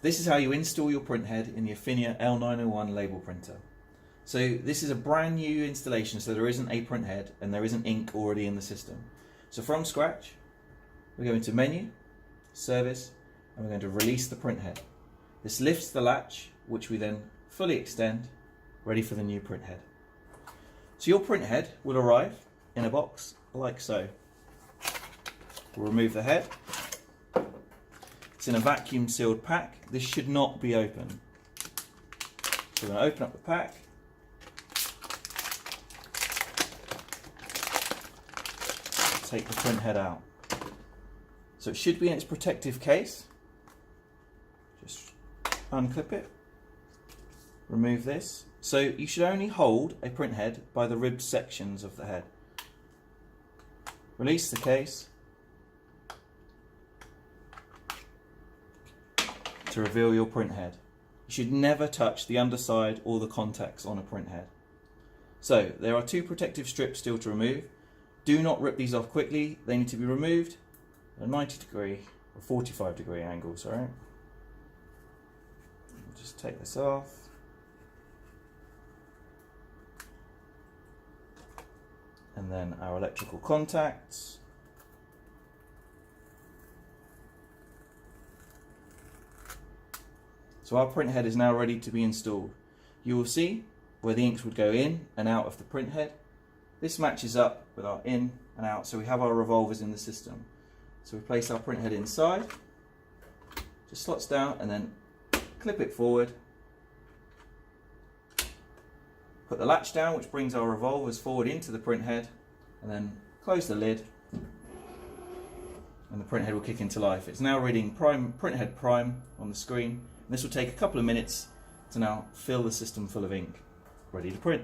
This is how you install your printhead in the Afinia L901 Label Printer. So this is a brand new installation, so there isn't a printhead and there isn't ink already in the system. So from scratch, we go into Menu, Service, and we're going to release the printhead. This lifts the latch, which we then fully extend, ready for the new printhead. So your printhead will arrive in a box like so. We'll remove the head. It's in a vacuum sealed pack. This should not be open. So we're going to open up the pack. Take the printhead out. So it should be in its protective case. Just unclip it. Remove this. So you should only hold a printhead by the ribbed sections of the head. Release the case to reveal your printhead. You should never touch the underside or the contacts on a printhead. So there are two protective strips still to remove. Do not rip these off quickly. They need to be removed at a 90° or 45° angle, sorry. Just take this off. And then our electrical contacts. So our printhead is now ready to be installed. You will see where the inks would go in and out of the printhead. This matches up with our in and out, so we have our revolvers in the system. So we place our printhead inside, just slots down and then clip it forward. Put the latch down, which brings our revolvers forward into the printhead, and then close the lid and the printhead will kick into life. It's now reading printhead prime on the screen. And this will take a couple of minutes to now fill the system full of ink, ready to print.